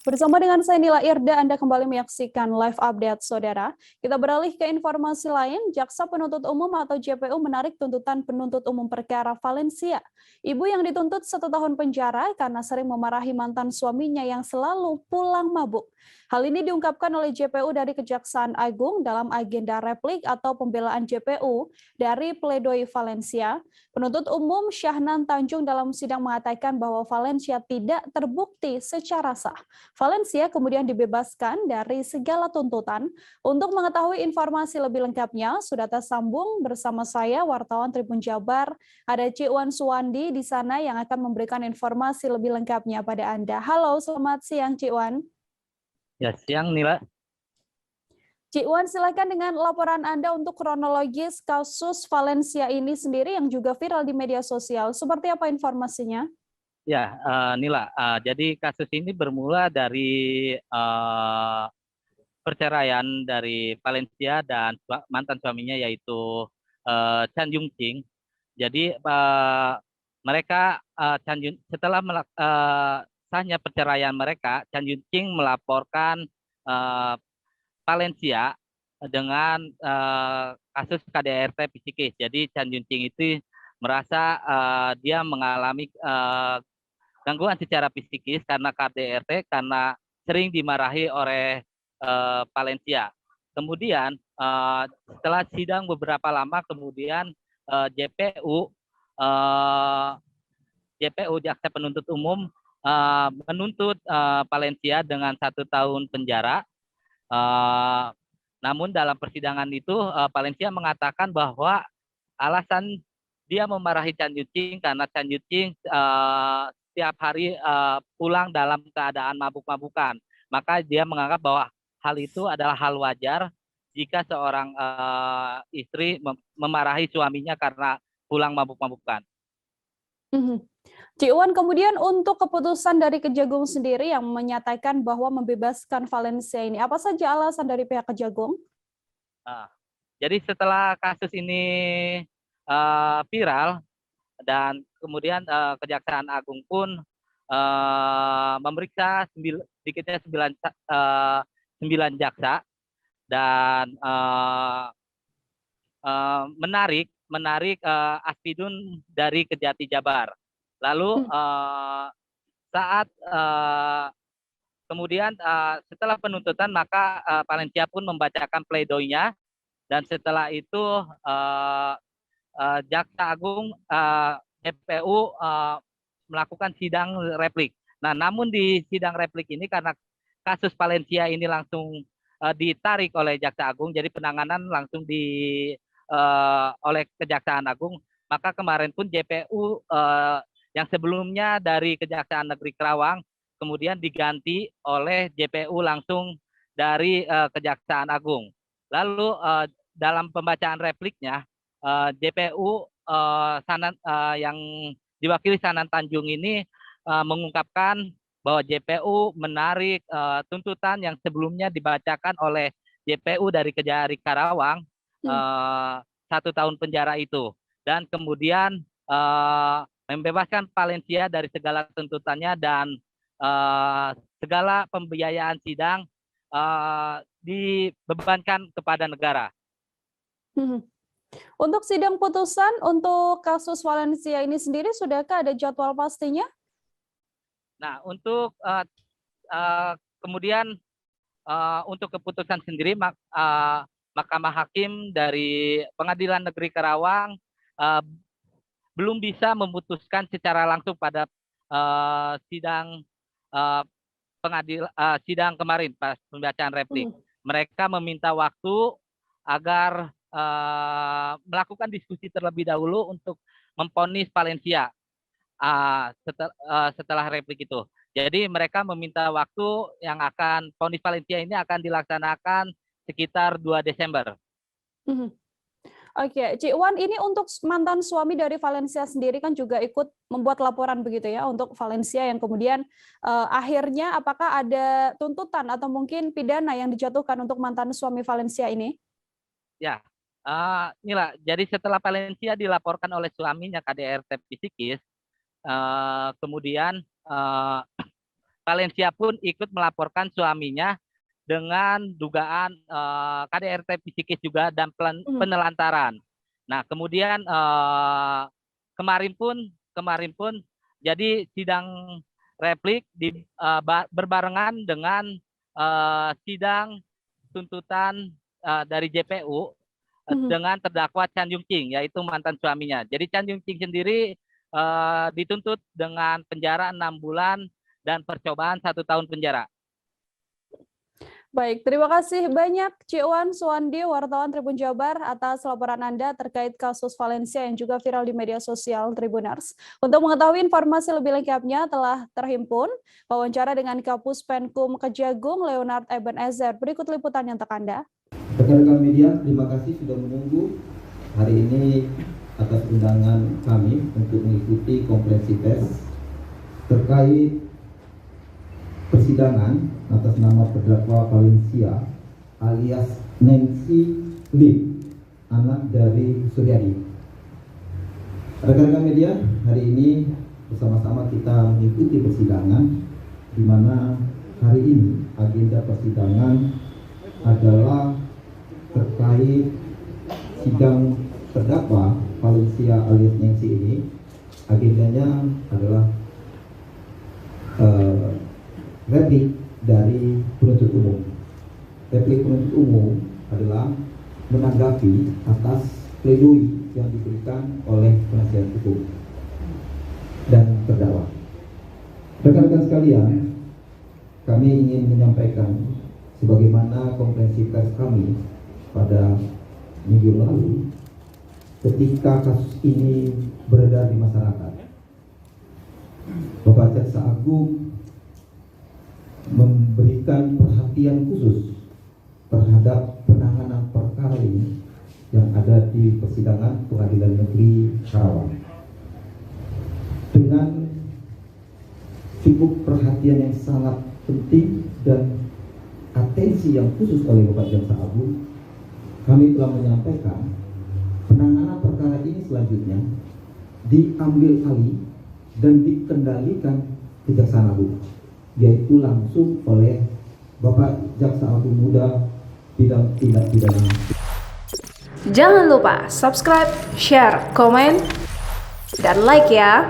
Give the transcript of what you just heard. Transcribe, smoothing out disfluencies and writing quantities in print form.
Bersama dengan saya Nila Irda, Anda kembali menyaksikan live update, Saudara. Kita beralih ke informasi lain, Jaksa Penuntut Umum atau JPU menarik tuntutan penuntut umum perkara Valencia. Ibu yang dituntut 1 tahun penjara karena sering memarahi mantan suaminya yang selalu pulang mabuk. Hal ini diungkapkan oleh JPU dari Kejaksaan Agung dalam agenda replik atau pembelaan JPU dari pledoi Valencia. Penuntut umum Syahnan Tanjung dalam sidang mengatakan bahwa Valencia tidak terbukti secara sah. Valencia kemudian dibebaskan dari segala tuntutan. Untuk mengetahui informasi lebih lengkapnya, sudah tersambung bersama saya, wartawan Tribun Jabar, ada Cik Wan Suwandi di sana yang akan memberikan informasi lebih lengkapnya pada Anda. Halo, selamat siang Cik Wan. Ya, siang Nila. Cik Wan, silakan dengan laporan Anda untuk kronologis kasus Valencia ini sendiri yang juga viral di media sosial. Seperti apa informasinya? Ya, Nila. Jadi kasus ini bermula dari perceraian dari Valencia dan mantan suaminya yaitu Chan Yung Ching. Jadi mereka setelah sahnya perceraian mereka, Chan Yung Ching melaporkan uh, Valencia dengan kasus KDRT psikis. Jadi Chan Yung Ching itu merasa dia mengalami gangguan secara psikis karena KDRT, karena sering dimarahi oleh Valencia. Kemudian setelah sidang beberapa lama, kemudian JPU Jaksa Penuntut Umum menuntut Valencia dengan 1 tahun penjara. Namun dalam persidangan itu Valencia mengatakan bahwa alasan dia memarahi Chan Yung Ching karena Chan Yung Ching setiap hari pulang dalam keadaan mabuk-mabukan. Maka dia menganggap bahwa hal itu adalah hal wajar jika seorang istri memarahi suaminya karena pulang mabuk-mabukan. Cik Wan, kemudian untuk keputusan dari Kejagung sendiri yang menyatakan bahwa membebaskan Valencia ini, apa saja alasan dari pihak Kejagung? Jadi setelah kasus ini viral dan kemudian Kejaksaan Agung pun memeriksa sedikitnya 9 jaksa dan menarik Aspidun dari Kejati Jabar. Lalu saat kemudian setelah penuntutan, maka Valencia pun membacakan pledoinya, dan setelah itu Jaksa Agung JPU melakukan sidang replik. Nah, namun di sidang replik ini karena kasus Valencia ini langsung ditarik oleh Jaksa Agung, jadi penanganan langsung oleh Kejaksaan Agung, maka kemarin pun JPU yang sebelumnya dari Kejaksaan Negeri Kerawang kemudian diganti oleh JPU langsung dari Kejaksaan Agung. Lalu dalam pembacaan repliknya JPU yang diwakili Sanan Tanjung ini mengungkapkan bahwa JPU menarik tuntutan yang sebelumnya dibacakan oleh JPU dari Kejari Karawang 1 tahun penjara itu, dan kemudian membebaskan Valencia dari segala tuntutannya dan segala pembiayaan sidang dibebankan kepada negara. Untuk sidang putusan untuk kasus Valencia ini sendiri, sudahkah ada jadwal pastinya? Nah, untuk kemudian untuk keputusan sendiri, Mahkamah Hakim dari Pengadilan Negeri Karawang belum bisa memutuskan secara langsung pada sidang sidang kemarin pas pembacaan replik. Mereka meminta waktu agar melakukan diskusi terlebih dahulu untuk memvonis Valencia setelah replik itu. Jadi mereka meminta waktu yang akan vonis Valencia ini akan dilaksanakan sekitar 2 Desember. Oke, Cik Wan, ini untuk mantan suami dari Valencia sendiri kan juga ikut membuat laporan begitu ya untuk Valencia yang kemudian akhirnya apakah ada tuntutan atau mungkin pidana yang dijatuhkan untuk mantan suami Valencia ini? Ya, Nila, jadi setelah Valencia dilaporkan oleh suaminya KDRT psikis, kemudian Valencia pun ikut melaporkan suaminya dengan dugaan KDRT psikis juga dan penelantaran. Nah, kemudian kemarin pun jadi sidang replik berbarengan dengan sidang tuntutan dari JPU dengan terdakwa Chan Yung Ching, yaitu mantan suaminya. Jadi Chan Yung Ching sendiri dituntut dengan penjara 6 bulan dan percobaan 1 tahun penjara. Baik, terima kasih banyak Ciwan Suwandi, wartawan Tribun Jabar, atas laporan Anda terkait kasus Valencia yang juga viral di media sosial Tribuners. Untuk mengetahui informasi lebih lengkapnya telah terhimpun wawancara dengan Kapus Penkum Kejagung Leonard Ebenezer. Berikut liputannya untuk Anda. Rekan-rekan media, terima kasih sudah menunggu hari ini atas undangan kami untuk mengikuti konferensi pers terkait persidangan atas nama terdakwa Valencia alias Nancy Lim, anak dari Suryadi. Rekan-rekan media, hari ini bersama-sama kita mengikuti persidangan, di mana hari ini agenda persidangan adalah terkait sidang terdakwa Valencia alias Nancy ini. Agendanya adalah replik dari penuntut umum. Replik penuntut umum adalah menanggapi atas pledoi yang diberikan oleh penasihat hukum dan terdakwa. Rekan-rekan sekalian, kami ingin menyampaikan sebagaimana konferensi pers kami pada minggu lalu ketika kasus ini beredar di masyarakat. Bapak Jaksa Agung memberikan perhatian khusus terhadap penanganan perkara ini yang ada di persidangan Pengadilan Negeri Karawang. Dengan cukup perhatian yang sangat penting dan atensi yang khusus oleh Bapak Jaksa Agung, kami telah menyampaikan penanganan perkara ini selanjutnya diambil alih dan dikendalikan Kejaksaan Agung, yaitu langsung oleh Bapak Jaksa Agung Muda Bidang Tindak Pidana. Jangan lupa subscribe, share, komen, dan like ya.